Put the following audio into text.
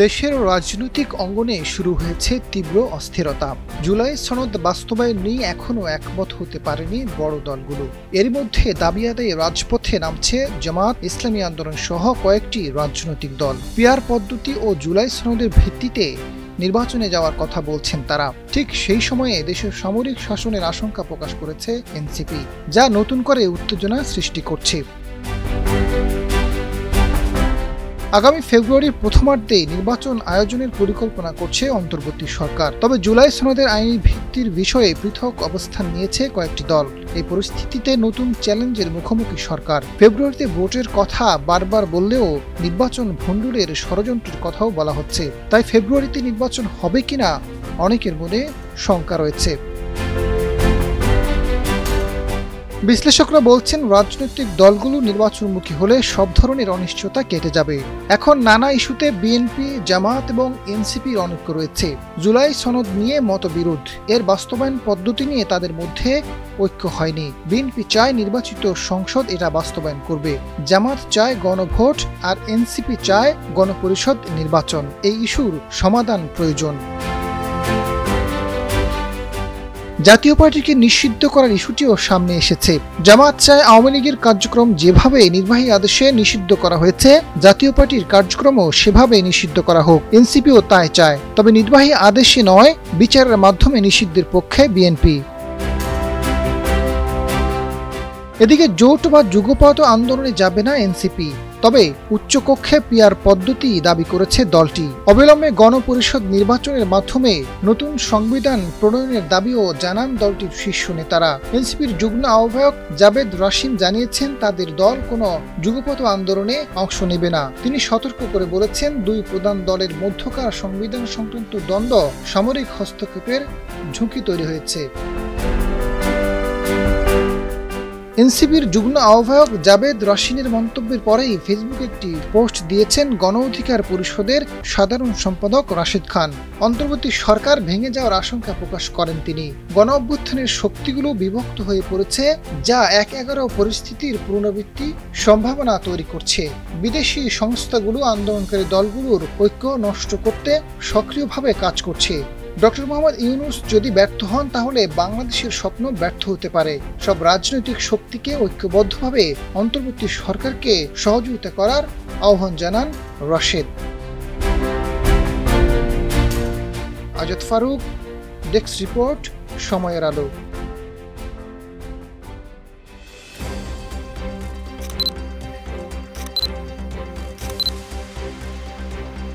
দেশের রাজনৈতিক অঙ্গনে শুরু হয়েছে তীব্র অস্থিরতা। জুলাই সনদ বাস্তবায়ন নিয়ে এখনও একমত হতে পারেনি বড় দলগুলো। এর মধ্যে দাবি আদায়ে রাজপথে নামছে জামাত, ইসলামী আন্দোলন সহ কয়েকটি রাজনৈতিক দল। পিআর পদ্ধতি ও জুলাই সনদের ভিত্তিতে নির্বাচনে যাওয়ার কথা বলছেন তারা। ঠিক সেই সময়ে দেশের সামরিক শাসনের আশঙ্কা প্রকাশ করেছে এনসিপি, যা নতুন করে উত্তেজনা সৃষ্টি করছে। আগামী ফেব্রুয়ারির প্রথমার্ধে নির্বাচন আয়োজনের পরিকল্পনা করছে অন্তর্বর্তী সরকার। তবে জুলাই সনদের আইনি ভিত্তির বিষয়ে পৃথক অবস্থান নিয়েছে কয়েকটি দল। এই পরিস্থিতিতে নতুন চ্যালেঞ্জের মুখোমুখি সরকার। ফেব্রুয়ারিতে ভোটের কথা বারবার বললেও নির্বাচন ভণ্ডুলের ষড়যন্ত্রের কথাও বলা হচ্ছে। তাই ফেব্রুয়ারিতে নির্বাচন হবে কিনা অনেকের মনে শঙ্কা রয়েছে। বিশ্লেষকরা বলছেন, রাজনৈতিক দলগুলো নির্বাচনমুখী হলে সব ধরনের অনিশ্চয়তা কেটে যাবে। এখন নানা ইস্যুতে বিএনপি, জামাত এবং এনসিপির অনৈক্য রয়েছে। জুলাই সনদ নিয়ে মতবিরোধ, এর বাস্তবায়ন পদ্ধতি নিয়ে তাদের মধ্যে ঐক্য হয়নি। বিএনপি চায় নির্বাচিত সংসদ এটা বাস্তবায়ন করবে, জামাত চায় গণভোট, আর এনসিপি চায় গণপরিষদ নির্বাচন। এই ইস্যুর সমাধান প্রয়োজন। জাতীয় পার্টিকে নিষিদ্ধ করার ইস্যুটিও সামনে এসেছে। জামাত চায় আওয়ামী লীগের কার্যক্রম যেভাবে নির্বাহী আদেশে নিষিদ্ধ করা হয়েছে, জাতীয় পার্টির কার্যক্রমও সেভাবে নিষিদ্ধ করা হোক। এনসিপিও তাই চায়, তবে নির্বাহী আদেশে নয়, বিচারের মাধ্যমে নিষিদ্ধের পক্ষে বিএনপি। এদিকে জোট বা যুগপৎ আন্দোলনে যাবে না এনসিপি, তবে উচ্চকক্ষে পিআর পদ্ধতি দাবি করেছে দলটি। অবিলম্বে গণপরিষদ নির্বাচনের মাধ্যমে নতুন সংবিধান প্রণয়নের দাবিও জানান দলটির শীর্ষ নেতারা। এনসিপির যুগ্ম আহ্বায়ক জাবেদ রাশিন জানিয়েছেন, তাদের দল কোনো যুগপৎ আন্দোলনে অংশ নেবে না। তিনি সতর্ক করে বলেছেন, দুই প্রধান দলের মধ্যকার সংবিধান সংক্রান্ত দ্বন্দ্ব সামরিক হস্তক্ষেপের ঝুঁকি তৈরি হয়েছে। এনসিপির যুগ্ম আহ্বায়ক জাবেদ রাশিনের মন্তব্যের পরেই ফেসবুকে একটি পোস্ট দিয়েছেন গণ অধিকার পরিষদের সাধারণ সম্পাদক রাশেদ খান। অন্তর্বর্তী সরকার ভেঙে যাওয়ার আশঙ্কা প্রকাশ করেন তিনি। গণ অভ্যুত্থানের শক্তিগুলো বিভক্ত হয়ে পড়েছে, যা ১/১১ পরিস্থিতির পুনরাবৃত্তি সম্ভাবনা তৈরি করছে। বিদেশি সংস্থাগুলো আন্দোলনকারী দলগুলোর ঐক্য নষ্ট করতে সক্রিয়ভাবে কাজ করছে। ডক্টর মোহাম্মদ ইউনূস যদি ব্যর্থ হন, তাহলে বাংলাদেশের স্বপ্ন ব্যর্থ হতে পারে। সব রাজনৈতিক শক্তিকে ঐক্যবদ্ধভাবে অন্তর্বর্তী সরকারকে সহযোগিতা করার আহ্বান জানান রাশেদ। আজাদ ফারুক, ডেস্ক রিপোর্ট, সময়ের আলো।